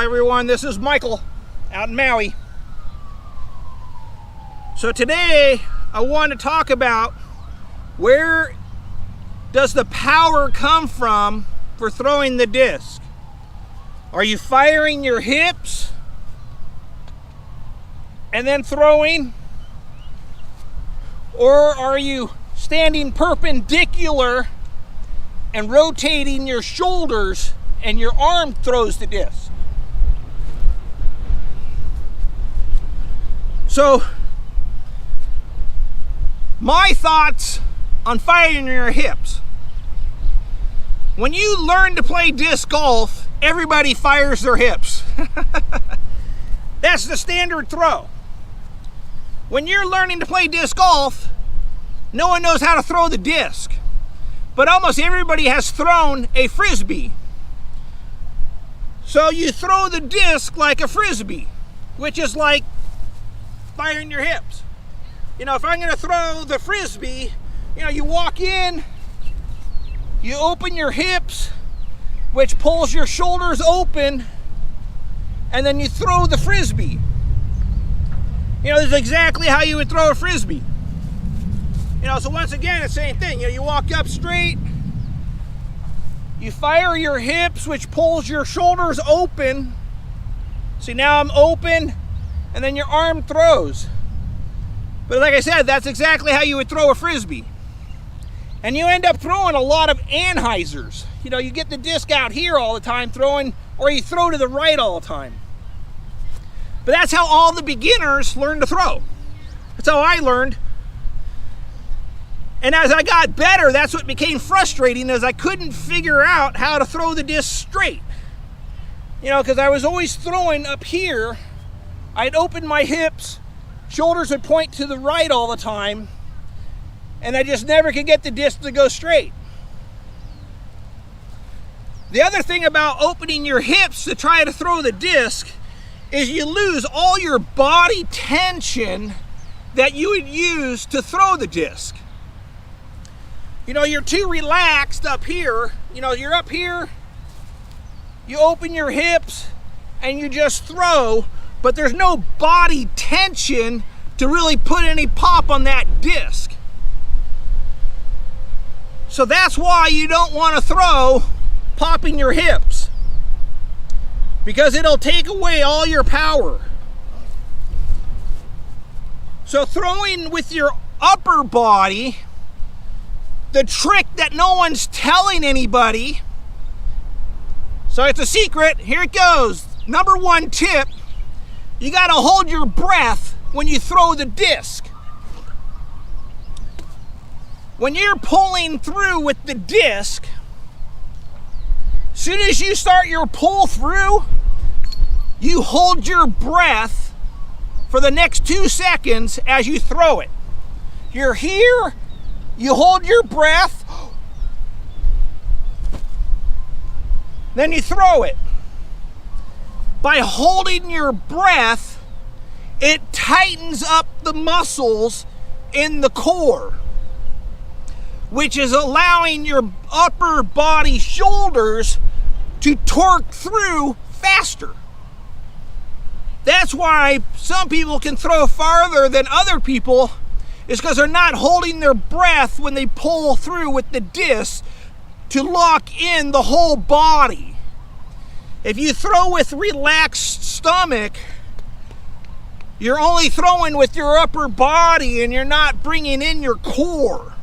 everyone, this is Michael out in Maui. So today I want to talk about where does the power come from for throwing the disc. Are you firing your hips and then throwing? Or are you standing perpendicular and rotating your shoulders and your arm throws the disc? So, my thoughts on firing your hips. When you learn to play disc golf, everybody fires their hips. That's the standard throw. When you're learning to play disc golf, no one knows how to throw the disc. But almost everybody has thrown a frisbee. So you throw the disc like a frisbee, which is like firing your hips. You know, if I'm going to throw the frisbee, you know, you walk in, you open your hips, which pulls your shoulders open, and then you throw the frisbee. You know, this is exactly how you would throw a frisbee. You know, so once again, it's the same thing. You know, you walk up straight, you fire your hips, which pulls your shoulders open. See, now I'm open, and then your arm throws. But like I said, that's exactly how you would throw a frisbee. And you end up throwing a lot of anhyzers. You know, you get the disc out here all the time throwing, or you throw to the right all the time. But that's how all the beginners learn to throw. That's how I learned. And as I got better, that's what became frustrating, is I couldn't figure out how to throw the disc straight. You know, because I was always throwing up here. I'd open my hips, shoulders would point to the right all the time, and I just never could get the disc to go straight. The other thing about opening your hips to try to throw the disc is you lose all your body tension that you would use to throw the disc. You know, you're too relaxed up here. You know, you're up here, you open your hips, and you just throw, but there's no body tension to really put any pop on that disc. So that's why you don't want to throw popping your hips, because it'll take away all your power. So throwing with your upper body, the trick that no one's telling anybody, so it's a secret, here it goes. Number one tip, you got to hold your breath when you throw the disc. When you're pulling through with the disc, as soon as you start your pull through, you hold your breath for the next 2 seconds as you throw it. You're here, you hold your breath, then you throw it. By holding your breath, it tightens up the muscles in the core, which is allowing your upper body shoulders to torque through faster. That's why some people can throw farther than other people, is because they're not holding their breath when they pull through with the disc to lock in the whole body. If you throw with relaxed stomach, you're only throwing with your upper body and you're not bringing in your core.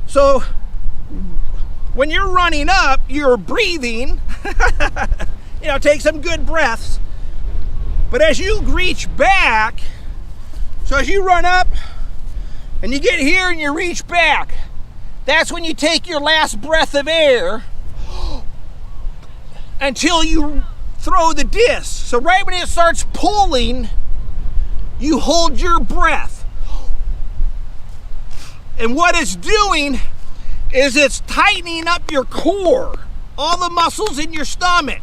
So when you're running up, you're breathing, you know, take some good breaths. But as you reach back, so as you run up and you get here and you reach back, that's when you take your last breath of air until you throw the disc. So right when it starts pulling, you hold your breath. And what it's doing is it's tightening up your core, all the muscles in your stomach.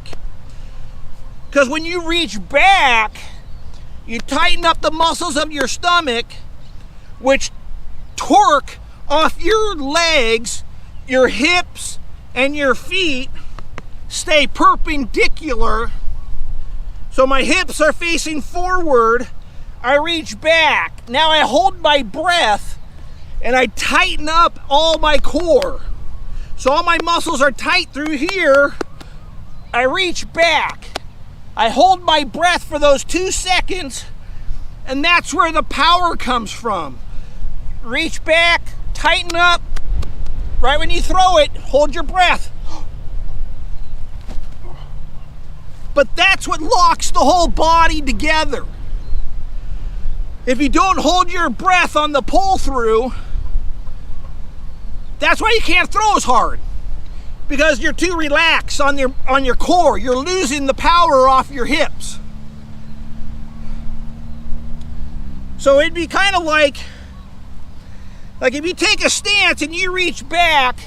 Because when you reach back, you tighten up the muscles of your stomach, which torque off your legs, your hips, and your feet stay perpendicular. So my hips are facing forward. I reach back. Now I hold my breath and I tighten up all my core. So all my muscles are tight through here. I reach back. I hold my breath for those 2 seconds, and that's where the power comes from. Reach back, tighten up. Right when you throw it, hold your breath. But that's what locks the whole body together. If you don't hold your breath on the pull through, that's why you can't throw as hard, because you're too relaxed on your core. You're losing the power off your hips. So it'd be kind of like if you take a stance and you reach back,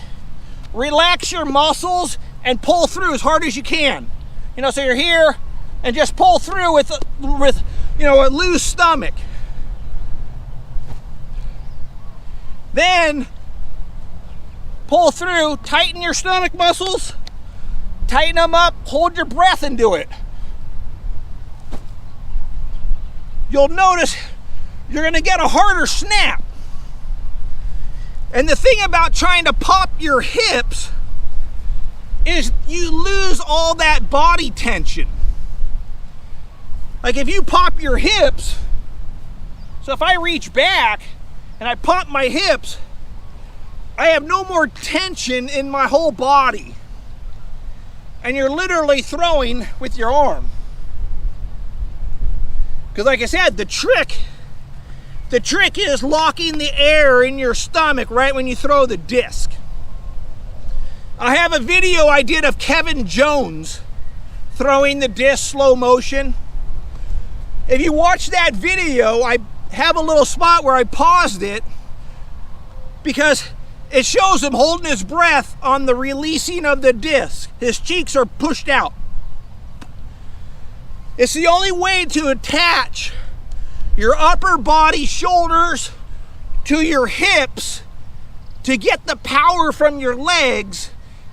relax your muscles and pull through as hard as you can. So you're here and just pull through with a loose stomach. Then pull through, tighten your stomach muscles, tighten them up, hold your breath and do it. You'll notice you're going to get a harder snap. And the thing about trying to pop your hips is you lose all that body tension. Like if you pop your hips, so if I reach back and I pop my hips, I have no more tension in my whole body. And you're literally throwing with your arm. Because like I said, the trick is locking the air in your stomach right when you throw the disc. I have a video I did of Kevin Jones throwing the disc slow motion. If you watch that video, I have a little spot where I paused it because it shows him holding his breath on the releasing of the disc. His cheeks are pushed out. It's the only way to attach your upper body shoulders to your hips to get the power from your legs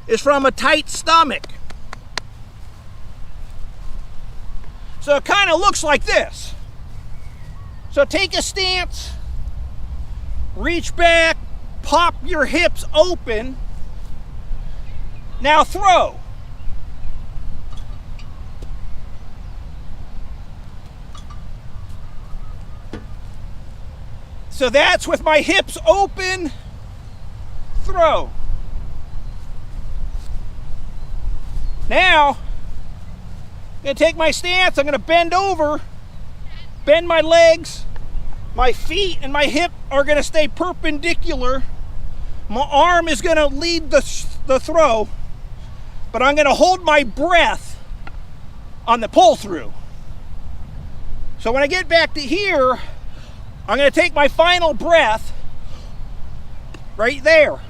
is from a tight stomach. So it kind of looks like this. So take a stance, reach back, pop your hips open. Now throw. So that's with my hips open, throw. Now, I'm going to take my stance, I'm going to bend over, bend my legs, my feet and my hip are going to stay perpendicular. My arm is going to lead the throw, but I'm going to hold my breath on the pull through. So when I get back to here, I'm going to take my final breath right there.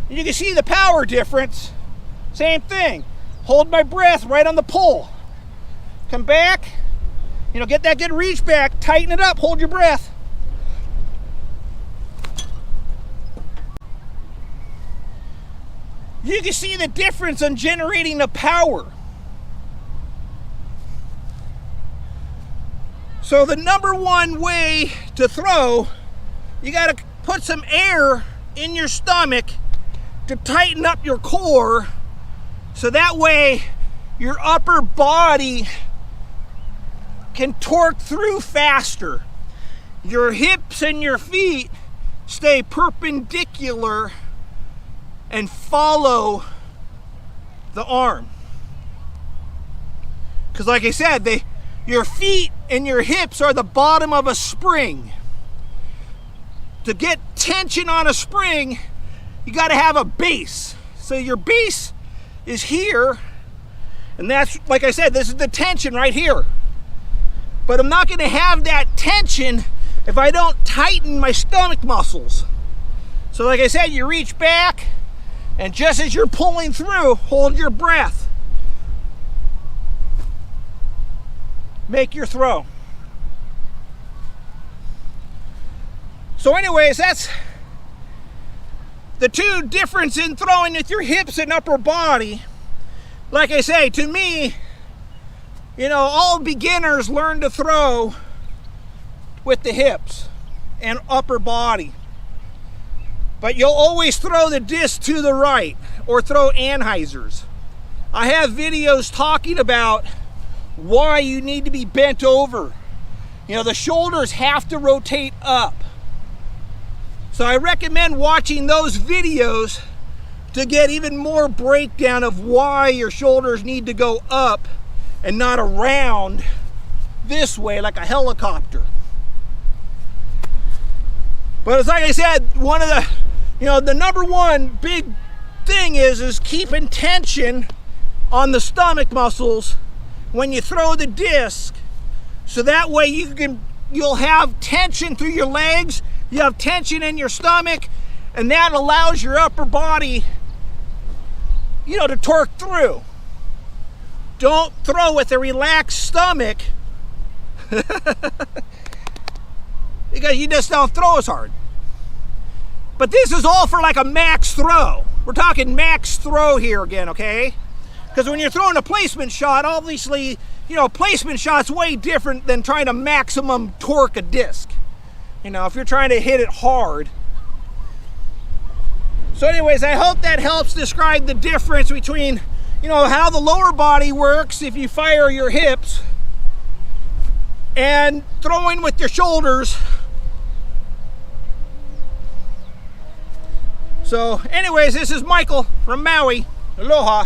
And you can see the power difference. Same thing. Hold my breath right on the pull. Come back. Get that good reach back. Tighten it up. Hold your breath. You can see the difference in generating the power. So the number one way to throw, you got to put some air in your stomach to tighten up your core, so that way your upper body can torque through faster. Your hips and your feet stay perpendicular and follow the arm. Because like I said, your feet and your hips are the bottom of a spring. To get tension on a spring, you got to have a base. So your base is here, and that's, like I said, this is the tension right here. But I'm not going to have that tension if I don't tighten my stomach muscles. So like I said, you reach back, and just as you're pulling through, hold your breath. Make your throw. So anyways, that's the two difference in throwing with your hips and upper body, like I say, to me, you know, all beginners learn to throw with the hips and upper body. But you'll always throw the disc to the right or throw anhyzers. I have videos talking about why you need to be bent over. You know, the shoulders have to rotate up. So I recommend watching those videos to get even more breakdown of why your shoulders need to go up and not around this way like a helicopter. But as like I said, one of the, you know, the number one big thing is keeping tension on the stomach muscles when you throw the disc, so that way you'll have tension through your legs, you have tension in your stomach, and that allows your upper body, you know, to torque through. Don't throw with a relaxed stomach because you just don't throw as hard. But this is all for like a max throw. We're talking max throw here again, okay? Because when you're throwing a placement shot, obviously, you know, placement shot's way different than trying to maximum torque a disc. You know, if you're trying to hit it hard. So anyways, I hope that helps describe the difference between, you know, how the lower body works if you fire your hips and throwing with your shoulders. So anyways, this is Michael from Maui. Aloha.